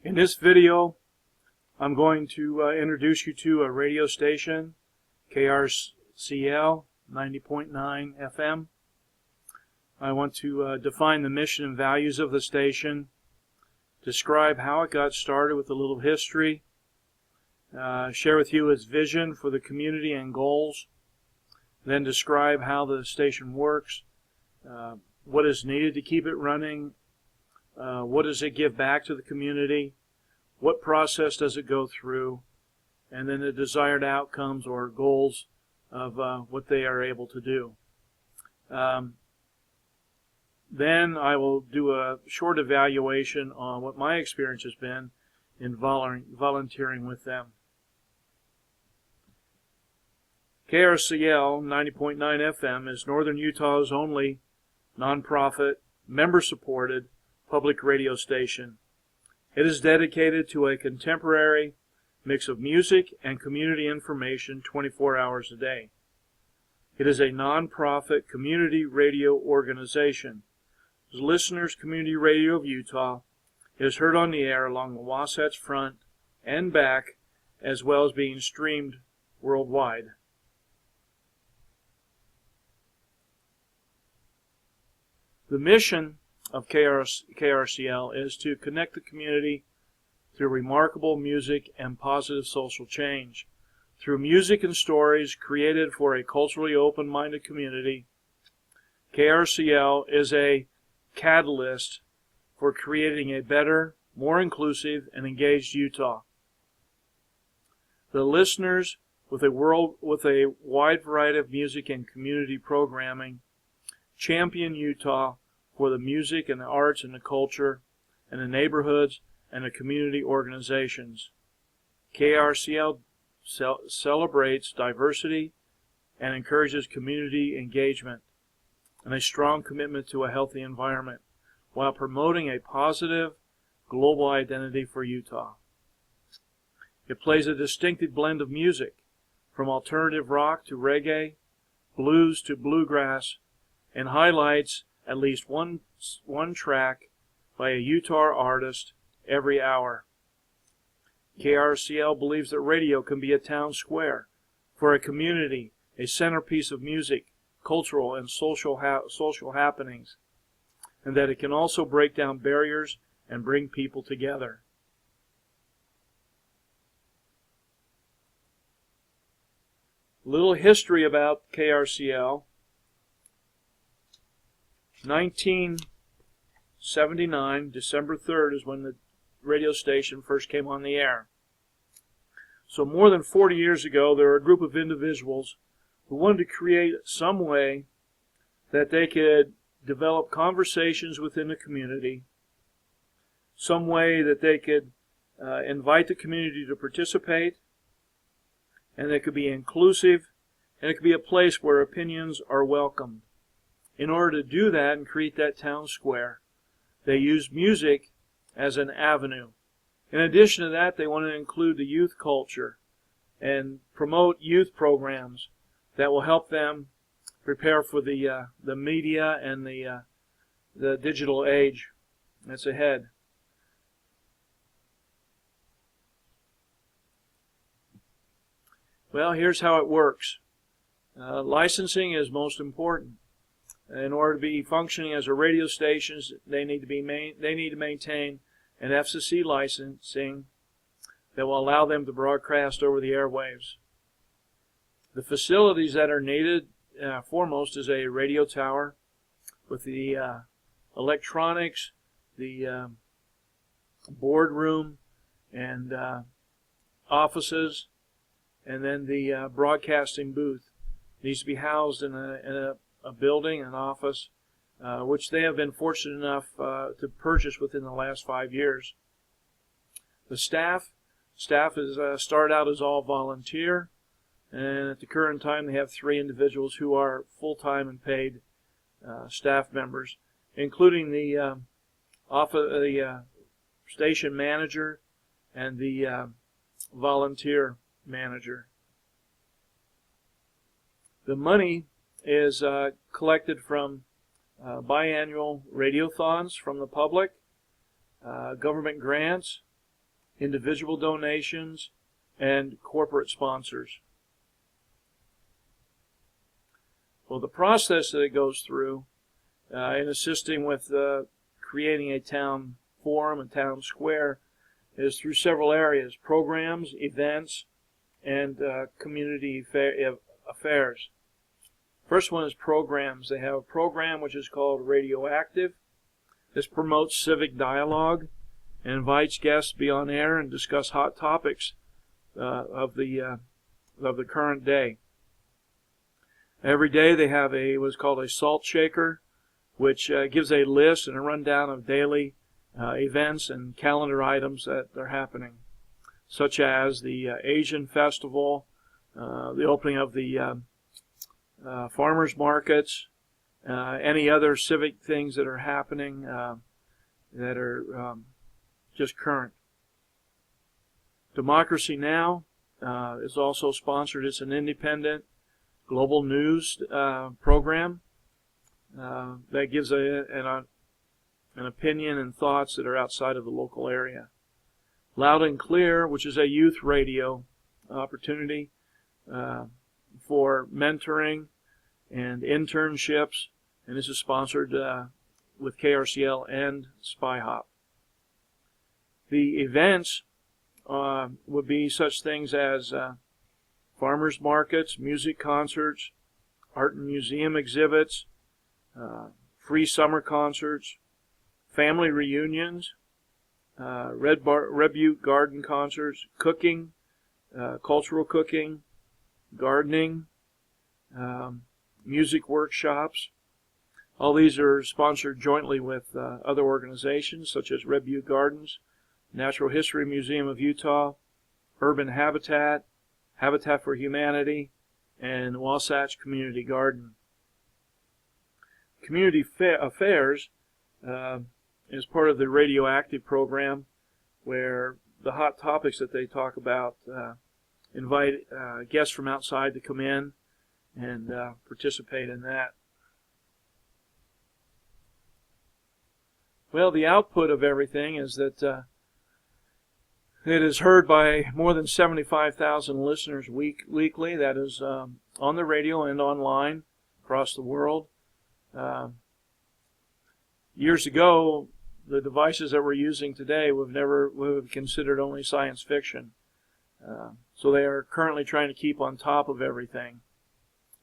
In this video, I'm going to introduce you to a radio station, KRCL 90.9 FM. I want to define the mission and values of the station, describe how it got started with a little history, share with you its vision for the community and goals, then describe how the station works, what is needed to keep it running, what does it give back to the community, what process does it go through, and then the desired outcomes or goals of what they are able to do. Then I will do a short evaluation on what my experience has been in volunteering with them. KRCL 90.9 FM is Northern Utah's only nonprofit, member-supported public radio station. It is dedicated to a contemporary mix of music and community information 24 hours a day. It is a nonprofit community radio organization. Listeners Community Radio of Utah is heard on the air along the Wasatch Front and back, as well as being streamed worldwide. The mission of KRCL is to connect the community through remarkable music and positive social change. Through music and stories created for a culturally open-minded community, KRCL is a catalyst for creating a better, more inclusive, and engaged Utah. The listeners, with a wide variety of music and community programming, champion Utah for the music and the arts and the culture and the neighborhoods and the community organizations. KRCL celebrates diversity and encourages community engagement and a strong commitment to a healthy environment while promoting a positive global identity for Utah. It plays a distinctive blend of music, from alternative rock to reggae, blues to bluegrass, and highlights at least one track by a Utah artist every hour. KRCL believes that radio can be a town square for a community, a centerpiece of music, cultural and social happenings, and that it can also break down barriers and bring people together. A little history about KRCL. 1979, December 3rd, is when the radio station first came on the air. So more than 40 years ago, there were a group of individuals who wanted to create some way that they could develop conversations within the community, some way that they could invite the community to participate, and it could be inclusive, and it could be a place where opinions are welcomed. In order to do that and create that town square, they used music as an avenue. In addition to that, they want to include the youth culture and promote youth programs that will help them prepare for the media and the digital age that's ahead. Well, here's how it works. Licensing is most important. In order to be functioning as a radio station, they need to maintain an FCC licensing that will allow them to broadcast over the airwaves. The facilities that are needed, foremost, is a radio tower with the electronics, the boardroom and offices, and then the broadcasting booth. It needs to be housed in a building, an office, which they have been fortunate enough to purchase within the last 5 years. The staff is started out as all volunteer, and at the current time they have 3 individuals who are full-time and paid staff members, including the station manager and the volunteer manager. The money is collected from biannual radiothons from the public, government grants, individual donations, and corporate sponsors. Well, the process that it goes through in assisting with creating a town forum, a town square, is through several areas: programs, events, and community affairs. First one is programs. They have a program which is called Radioactive. This promotes civic dialogue and invites guests to be on air and discuss hot topics of the current day. Every day they have what's called a salt shaker, which gives a list and a rundown of daily events and calendar items that are happening, such as the Asian Festival, the opening of the farmers markets, any other civic things that are happening that are just current. Democracy Now! Is also sponsored. It's an independent global news program that gives an opinion and thoughts that are outside of the local area. Loud and Clear, which is a youth radio opportunity for mentoring and internships, and this is sponsored with KRCL and SpyHop. The events would be such things as farmers markets, music concerts, art and museum exhibits, free summer concerts, family reunions, Red Butte garden concerts, cooking, cultural cooking, gardening, music workshops. All these are sponsored jointly with other organizations such as Red Butte Gardens, Natural History Museum of Utah, Urban Habitat, Habitat for Humanity, and Wasatch Community Garden. Community Affairs is part of the Radioactive program, where the hot topics that they talk about invite guests from outside to come in and participate in that. Well, the output of everything is that it is heard by more than 75,000 listeners weekly. That is on the radio and online across the world. Years ago, the devices that we're using today would have considered only science fiction. So they are currently trying to keep on top of everything.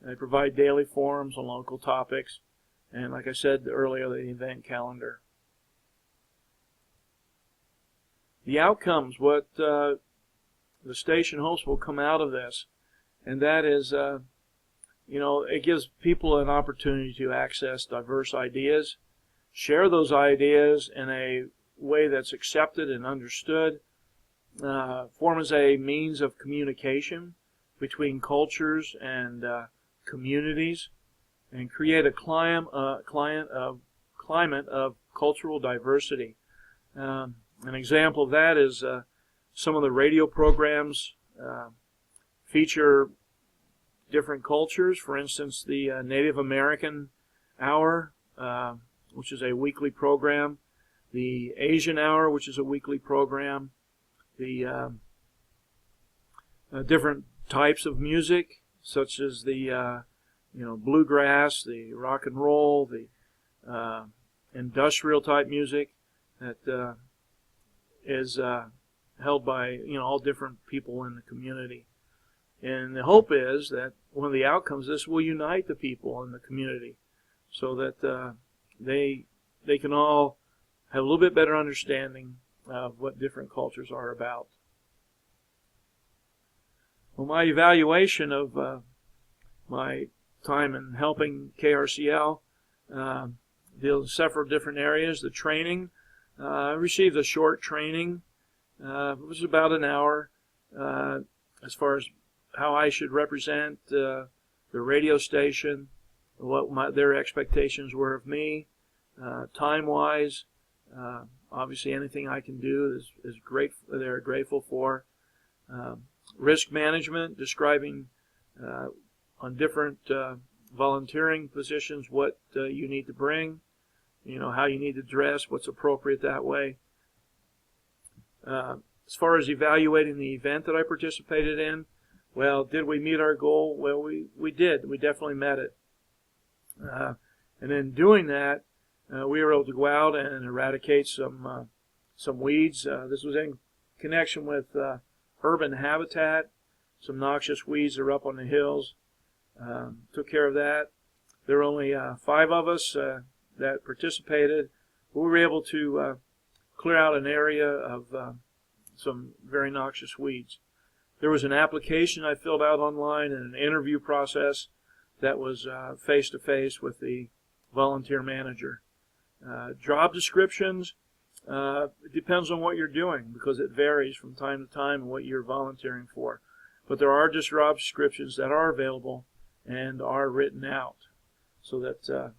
They provide daily forums on local topics, and like I said earlier, the event calendar. The outcomes, what the station hopes will come out of this, and that is, it gives people an opportunity to access diverse ideas, share those ideas in a way that's accepted and understood, form as a means of communication between cultures and communities, and create a climate of cultural diversity. An example of that is some of the radio programs feature different cultures. For instance, the Native American Hour, which is a weekly program, the Asian Hour, which is a weekly program, the different types of music, such as the bluegrass, the rock and roll, the industrial type music that is held by all different people in the community. And the hope is that one of the outcomes of this will unite the people in the community, so that they can all have a little bit better understanding of what different cultures are about. Well, my evaluation of my time in helping KRCL deals with several different areas. The training, I received a short training. It was about an hour as far as how I should represent the radio station, what their expectations were of me, time-wise. Obviously, anything I can do is great. They're grateful for. Risk management, describing on different volunteering positions what you need to bring, how you need to dress, what's appropriate that way. As far as evaluating the event that I participated in, well, did we meet our goal? Well, we did. We definitely met it. And in doing that, we were able to go out and eradicate some weeds. This was in connection with urban habitat. Some noxious weeds that are up on the hills. Took care of that. There were only 5 of us that participated. We were able to clear out an area of some very noxious weeds. There was an application I filled out online and an interview process that was face-to-face with the volunteer manager. Job descriptions, it depends on what you're doing because it varies from time to time and what you're volunteering for. But there are just job descriptions that are available and are written out so that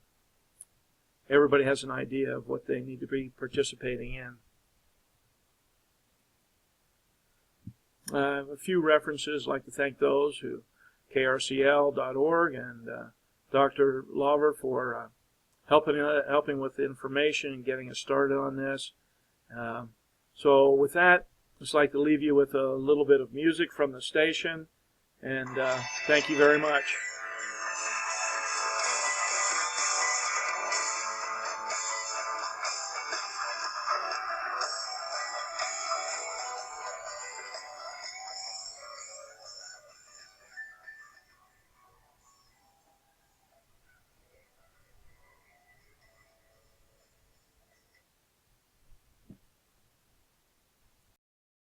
everybody has an idea of what they need to be participating in. A few references, I'd like to thank those who, krcl.org and Dr. Lawver for helping with the information and getting us started on this. So with that, I'd just like to leave you with a little bit of music from the station, and thank you very much.